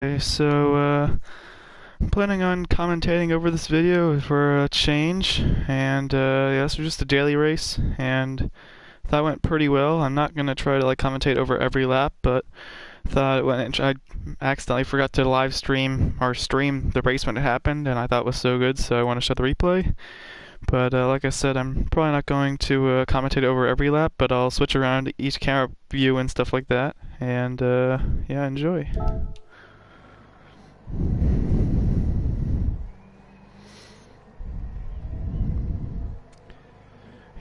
Okay, so I'm planning on commentating over this video for a change, and yeah, this was just a daily race, and that went pretty well. I'm not gonna try to like commentate over every lap, but thought when I accidentally forgot to live stream or stream the race when it happened, and I thought it was so good, so I want to show the replay. But like I said, I'm probably not going to commentate over every lap, but I'll switch around each camera view and stuff like that, and yeah, enjoy.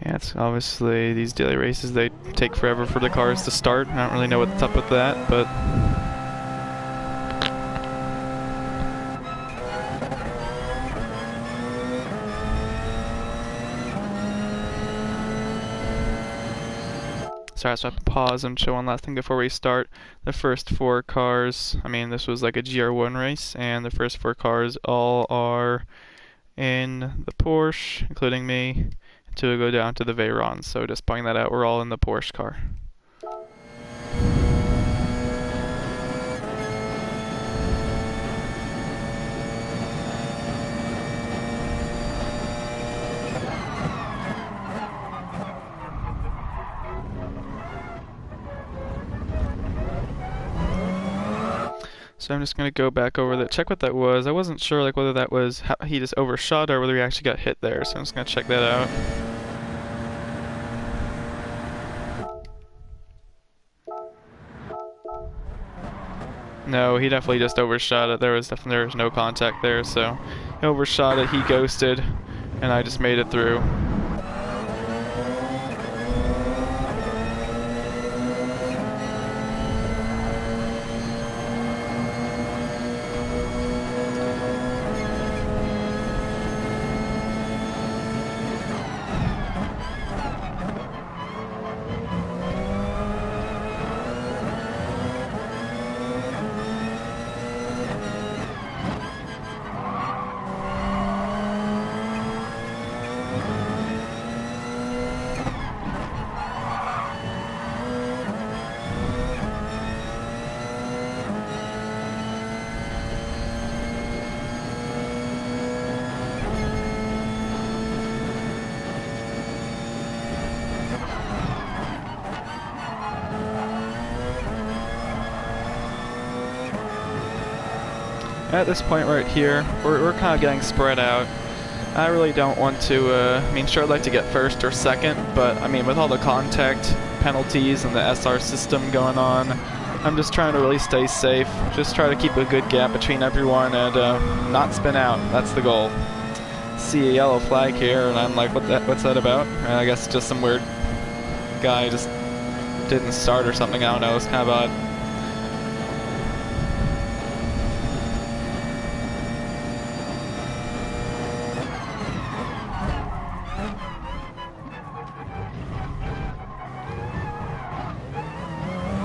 Yeah, it's obviously these daily races, they take forever for the cars to start. I don't really know what's up with that, but sorry, so I have to pause and show one last thing before we start. The first four cars, I mean, this was like a gr.1 race, and the first four cars all are in the Porsche, including me, to go down to the Veyron. So just pointing that out, we're all in the Porsche car. So I'm just gonna go back over that, check what that was. I wasn't sure like whether that was how he just overshot or whether he actually got hit there. So I'm just gonna check that out. No, he definitely just overshot it. There was no contact there, so he overshot it. He ghosted, and I just made it through. At this point right here, we're kind of getting spread out. I really don't want to, I mean, sure I'd like to get first or second, but I mean, with all the contact penalties and the SR system going on, I'm just trying to really stay safe. Just try to keep a good gap between everyone and not spin out. That's the goal. See a yellow flag here, and I'm like, what's that about? And I guess just some weird guy just didn't start or something. I don't know. It's kind of odd.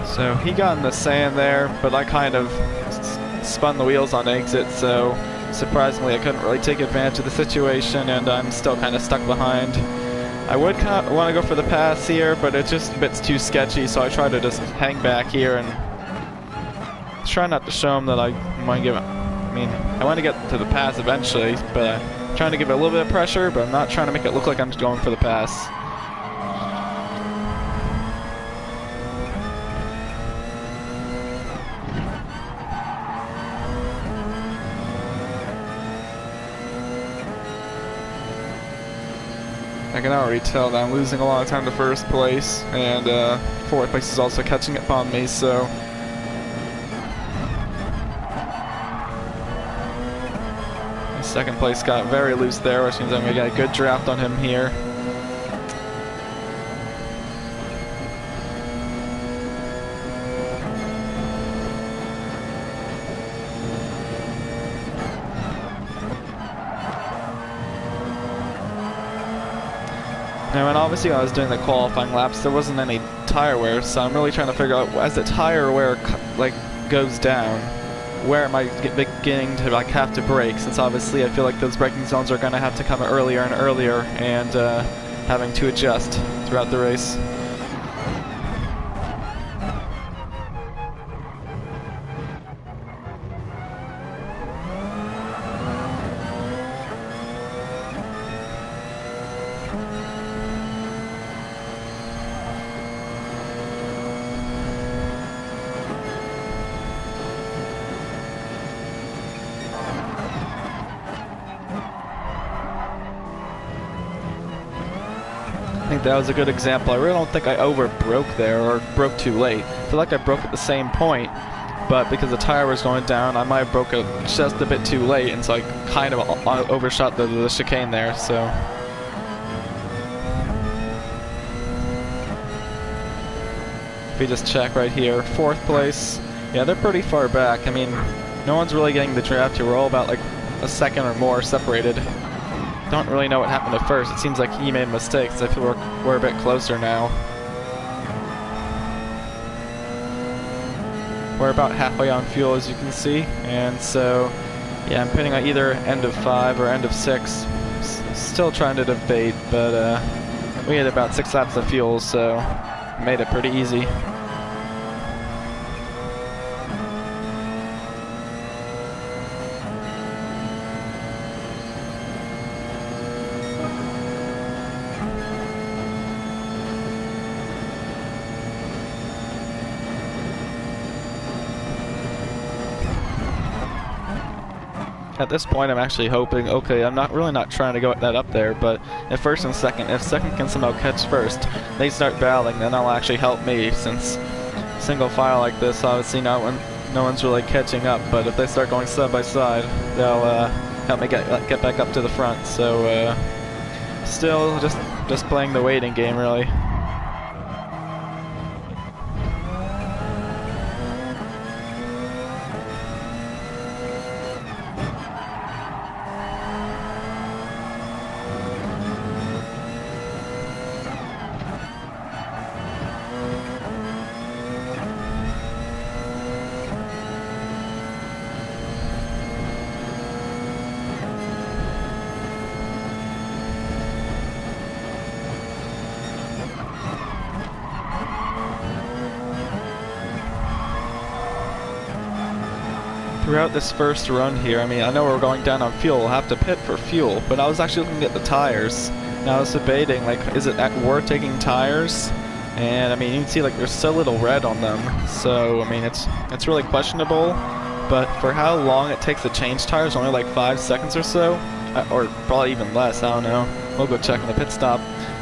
So he got in the sand there, but I kind of spun the wheels on exit, so surprisingly I couldn't really take advantage of the situation, and I'm still kind of stuck behind. I would kind of want to go for the pass here, but it's just a bit too sketchy, so I try to just hang back here and try not to show him that I want to give him. I mean, I want to get to the pass eventually, but I'm trying to give it a little bit of pressure, but I'm not trying to make it look like I'm just going for the pass. I can already tell that I'm losing a lot of time to first place, and fourth place is also catching up on me, so second place got very loose there, which means I'm going to get a good draft on him here. Now, and obviously when I was doing the qualifying laps, there wasn't any tire wear, so I'm really trying to figure out, as the tire wear like goes down, where am I beginning to like have to brake? Since obviously I feel like those braking zones are going to have to come earlier and earlier, and having to adjust throughout the race. think that was a good example. I really don't think I over broke there or broke too late. I feel like I broke at the same point, but because the tire was going down, I might have broke it just a bit too late, and so I kind of overshot the chicane there. So if we just check right here, 4th place. Yeah, they're pretty far back. I mean, no one's really getting the draft here. We're all about like a second or more separated. Don't really know what happened at first. It seems like he made mistakes. I feel we're a bit closer now. We're about halfway on fuel, as you can see, and so yeah, I'm pitting on either end of 5 or end of 6. Still trying to debate, but we had about 6 laps of fuel, so made it pretty easy. At this point, I'm actually hoping, okay, I'm really not trying to go that up there, but if 1st and 2nd, if 2nd can somehow catch 1st, they start battling, then that'll actually help me, since single file like this, obviously no one's really catching up, but if they start going side by side, they'll help me get back up to the front. So still just playing the waiting game, really. Throughout this first run here, I mean, I know we're going down on fuel, we'll have to pit for fuel, but I was actually looking at the tires, and I was debating, like, is it worth taking tires? And I mean, you can see like there's so little red on them, so I mean, it's really questionable, but for how long it takes to change tires, only like 5 seconds or so, or probably even less, I don't know, we'll go check on the pit stop.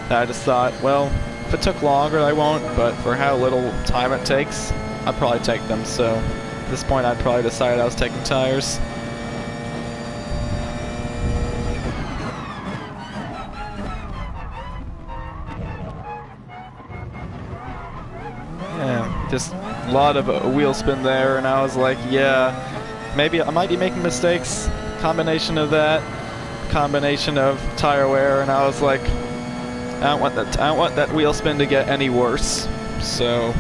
I just thought, well, if it took longer, I won't, but for how little time it takes, I'd probably take them, so at this point, I'd probably decide I was taking tires. Yeah, just a lot of wheel spin there, and I was like, yeah, maybe I might be making mistakes. Combination of that, combination of tire wear, and I was like, I don't want that wheel spin to get any worse. So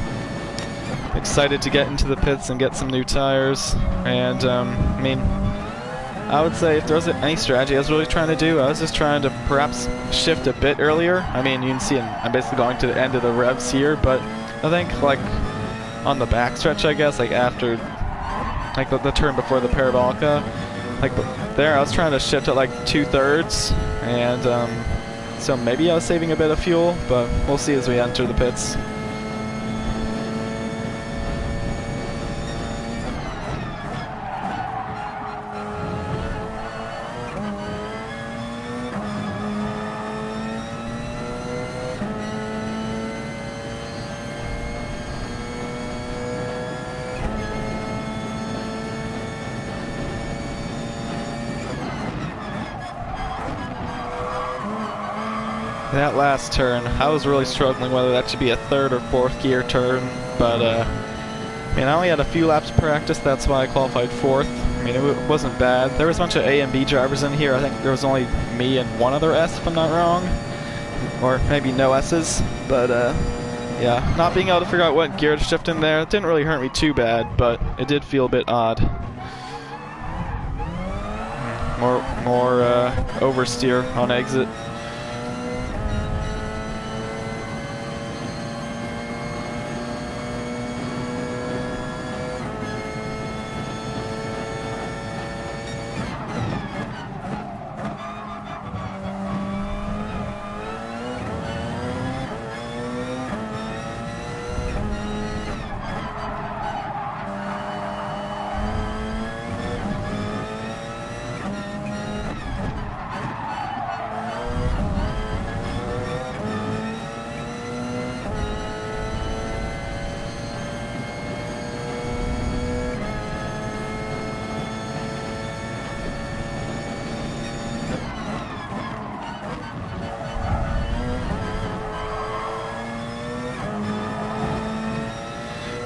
excited to get into the pits and get some new tires. And I mean, I would say if there was any strategy I was really trying to do, I was just trying to perhaps shift a bit earlier. I mean, you can see I'm basically going to the end of the revs here, but I think like on the backstretch, I guess, like after like the turn before the parabolica, like there, I was trying to shift at like 2/3, and so maybe I was saving a bit of fuel, but we'll see as we enter the pits. That last turn, I was really struggling whether that should be a 3rd or 4th gear turn, but I mean, I only had a few laps of practice, that's why I qualified 4th. I mean, it wasn't bad. There was a bunch of A and B drivers in here. I think there was only me and one other S, if I'm not wrong, or maybe no S's, but yeah, not being able to figure out what gear to shift in there, it didn't really hurt me too bad, but it did feel a bit odd. More oversteer on exit.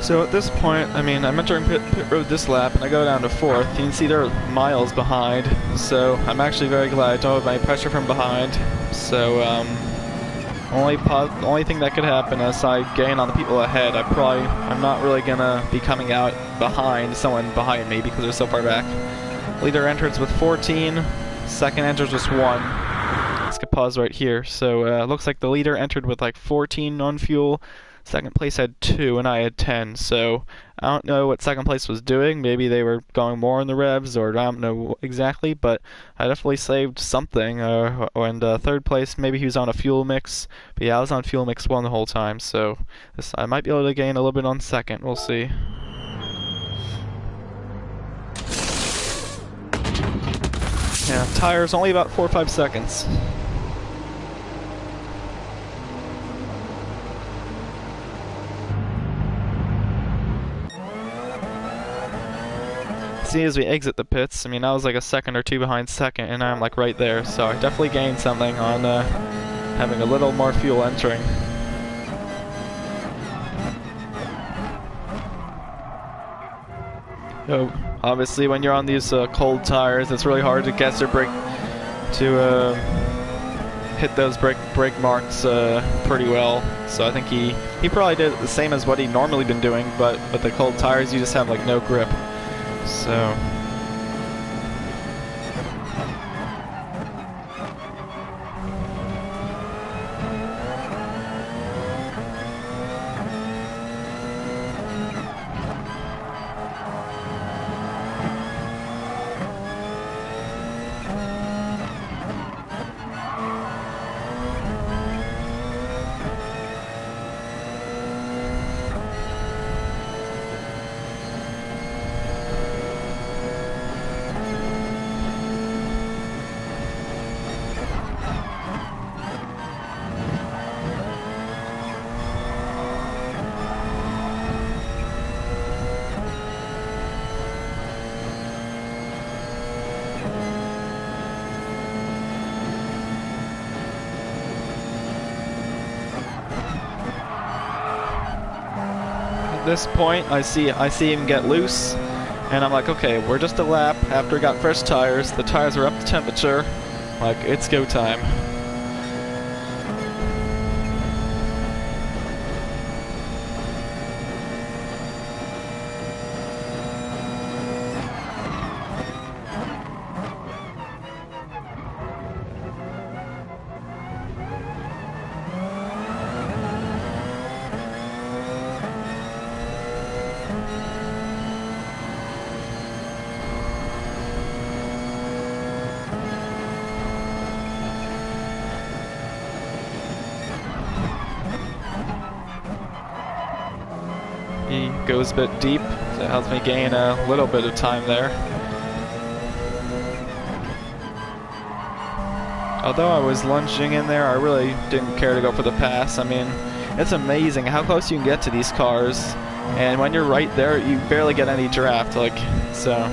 So at this point, I mean, I'm entering pit road this lap, and I go down to 4th. You can see they're miles behind, so I'm actually very glad I don't have any pressure from behind. So, only thing that could happen is I gain on the people ahead. I'm not really gonna be coming out behind someone behind me because they're so far back. Leader enters with 14, second enters with 1. Let's get pause right here. So, looks like the leader entered with like 14 on fuel. Second place had 2 and I had 10, so I don't know what second place was doing. Maybe they were going more in the revs, or I don't know exactly, but I definitely saved something. And third place, maybe he was on a fuel mix, but yeah, I was on fuel mix 1 the whole time, so I might be able to gain a little bit on second. We'll see. Yeah, tires only about 4 or 5 seconds. See, as we exit the pits, I mean, I was like a second or 2 behind second, and I'm like right there, so I definitely gained something on having a little more fuel entering. So, obviously, when you're on these cold tires, it's really hard to guess your brake, to hit those brake marks pretty well. So I think he probably did the same as what he normally been doing, but with the cold tires, you just have like no grip. So at this point, I see him get loose, and I'm like, okay, we're just a lap after we got fresh tires. The tires are up to temperature. Like, it's go time. He goes a bit deep, so it helps me gain a little bit of time there. Although I was lunging in there, I really didn't care to go for the pass. I mean, it's amazing how close you can get to these cars, and when you're right there, you barely get any draft, like, so.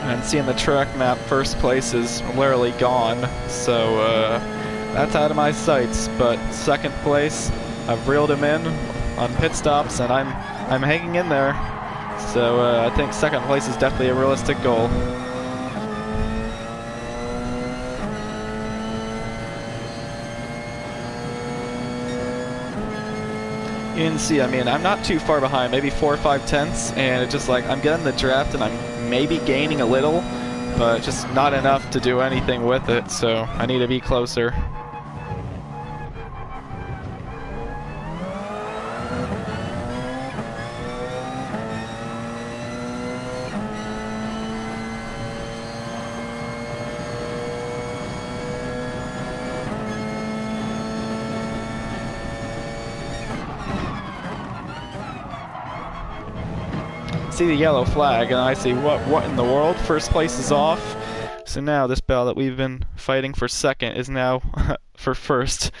And seeing the track map, first place is literally gone, so that's out of my sights. But second place, I've reeled him in on pit stops, and I'm hanging in there. So I think second place is definitely a realistic goal. You can see, I mean, I'm not too far behind, maybe 4 or 5 tenths, and it's just like I'm getting the draft and I'm maybe gaining a little, but just not enough to do anything with it, so I need to be closer. See the yellow flag, and I see what in the world? First place is off. So now this battle that we've been fighting for second is now for first.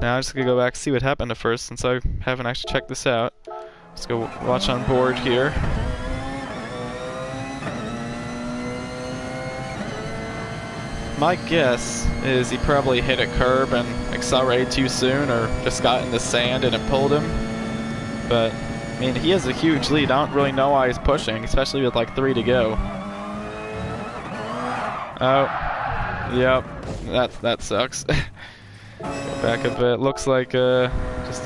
Now I'm just gonna go back and see what happened at first, since I haven't actually checked this out. Let's go watch on board here. My guess is he probably hit a curb and accelerated too soon, or just got in the sand and it pulled him. But, I mean, he has a huge lead. I don't really know why he's pushing, especially with like 3 to go. Oh, yep, that sucks. Go back a bit. Looks like just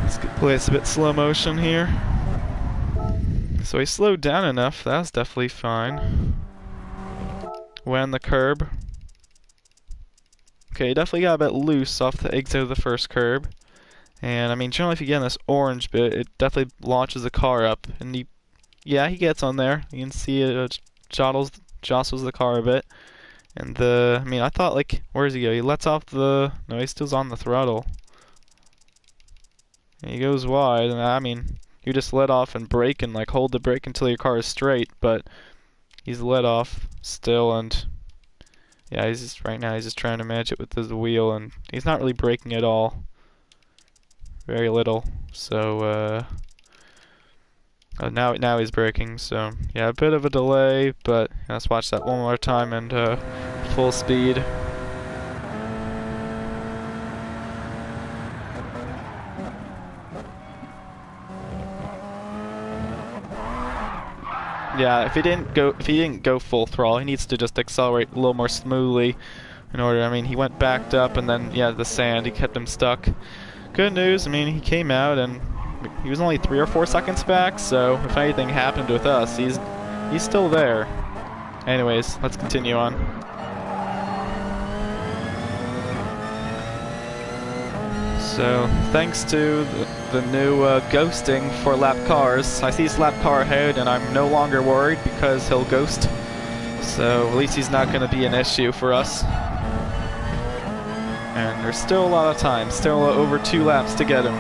let's play this a bit slow motion here. So he slowed down enough. That was definitely fine. Went on the curb. Okay, he definitely got a bit loose off the exit of the first curb. And I mean, generally, if you get in this orange bit, it definitely launches the car up. And he gets on there. You can see it jostles the car a bit. And I mean, I thought, like, where does he go? He lets off no, he still's on the throttle. And he goes wide, and I mean, you just let off and brake and, like, hold the brake until your car is straight, but he's let off still, and yeah, right now he's just trying to match it with his wheel, and he's not really braking at all. Very little. So, now he's braking, so yeah, a bit of a delay, but let's watch that one more time and full speed. Yeah, if he didn't go full throttle, he needs to just accelerate a little more smoothly in order. I mean, he went backed up, and then yeah, the sand, he kept him stuck. Good news, I mean, he came out and he was only 3 or 4 seconds back, so if anything happened with us, he's still there. Anyways, let's continue on. So, thanks to the new ghosting for lap cars, I see his lap car ahead and I'm no longer worried because he'll ghost. So, at least he's not going to be an issue for us. And there's still a lot of time, still over 2 laps to get him.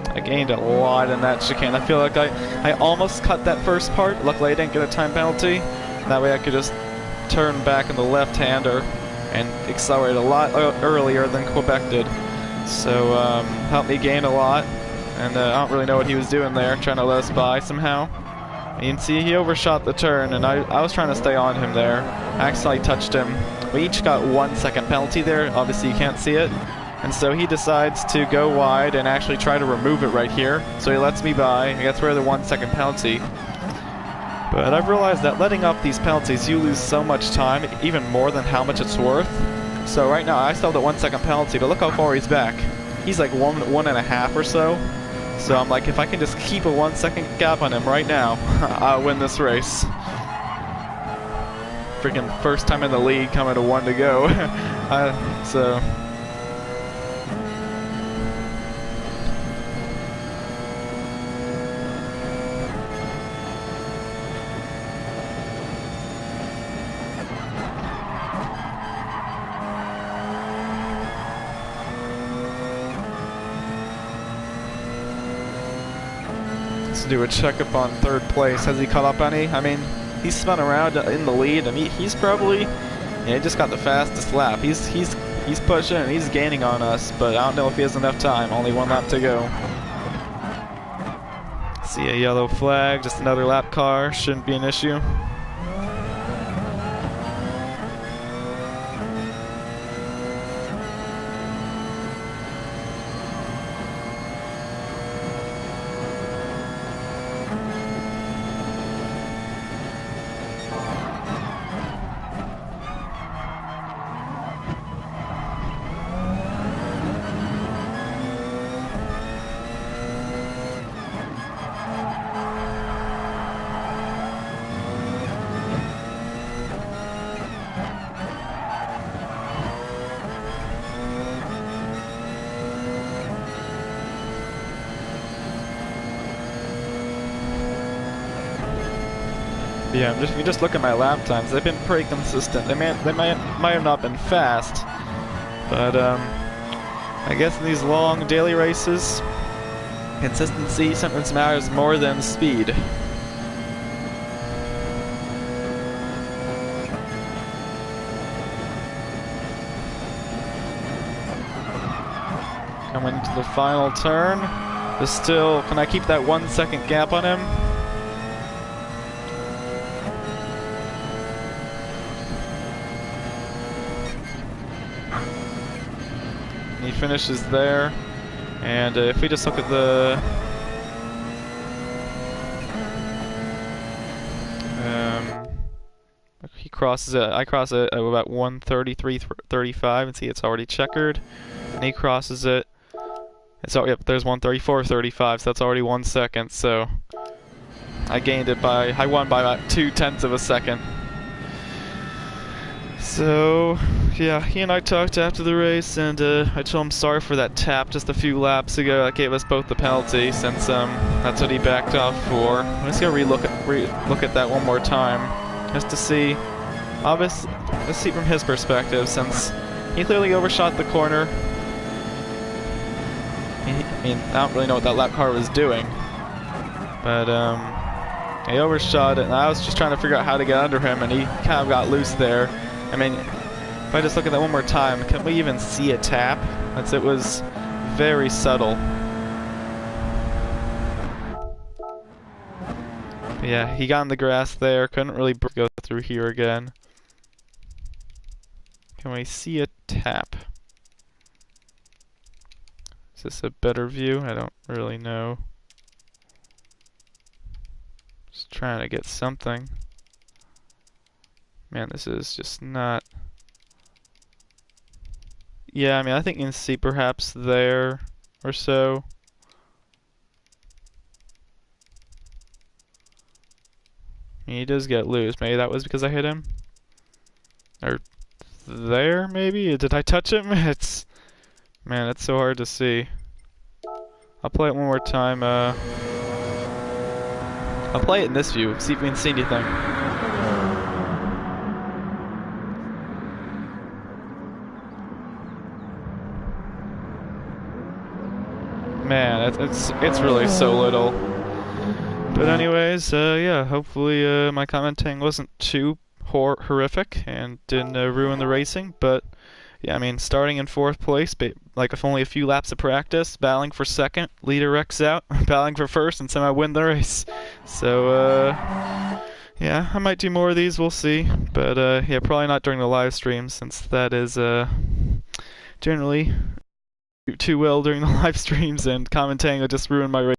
I gained a lot in that chicane. I feel like I almost cut that first part. Luckily I didn't get a time penalty. That way I could just turn back in the left-hander and accelerate a lot earlier than Quebec did. So helped me gain a lot. And I don't really know what he was doing there, trying to let us by somehow. And you can see he overshot the turn, and I was trying to stay on him there. I accidentally touched him. We each got 1 second penalty there. Obviously you can't see it. And so he decides to go wide and actually try to remove it right here. So he lets me by. He gets rid of the 1 second penalty. But I've realized that letting off these penalties, you lose so much time, even more than how much it's worth. So right now, I still have the 1 second penalty, but look how far he's back. He's like one and a half or so. So I'm like, if I can just keep a 1 second gap on him right now, I'll win this race. Freaking first time in the league, coming to 1 to go. So... Let's do a checkup on 3rd place. Has he caught up any? I mean, he's spun around in the lead. I mean, he's probably, yeah, he just got the fastest lap. He's pushing and he's gaining on us, but I don't know if he has enough time. Only 1 lap to go. See a yellow flag, just another lap car. Shouldn't be an issue. Yeah, if you just look at my lap times, they've been pretty consistent. They might have not been fast, but I guess in these long daily races, consistency sometimes matters more than speed. Coming to the final turn. Can I keep that 1 second gap on him? He finishes there, and if we just look at the he crosses it. I cross it at about 1:33:35, and see it's already checkered. And he crosses it. Yep, there's 1:34:35, so that's already 1 second. So I won by about 0.2 of a second. So yeah, he and I talked after the race, and I told him sorry for that tap just a few laps ago. That gave us both the penalty, since that's what he backed off for. I'm just gonna look at that one more time, just to see. Obviously, let's see from his perspective, since he clearly overshot the corner. I mean, I don't really know what that lap car was doing, but he overshot it, and I was just trying to figure out how to get under him, and he kind of got loose there. I mean, if I just look at that one more time, can we even see a tap? It was very subtle. But yeah, he got in the grass there, couldn't really go through here again. Can we see a tap? Is this a better view? I don't really know. Just trying to get something. Man, this is just not... Yeah, I mean, I think you can see perhaps there or so. I mean, he does get loose. Maybe that was because I hit him? Or there, maybe? Did I touch him? Man, it's so hard to see. I'll play it one more time. I'll play it in this view, see if we can see anything. Man, it's really so little. But anyways, yeah, hopefully my commenting wasn't too horrific and didn't ruin the racing. But yeah, I mean, starting in 4th place, like with only a few laps of practice, battling for 2nd, leader wrecks out, battling for 1st, and somehow win the race. So yeah, I might do more of these, we'll see. But yeah, probably not during the live stream, since that is generally too well during the live streams, and commentating will just ruin my race.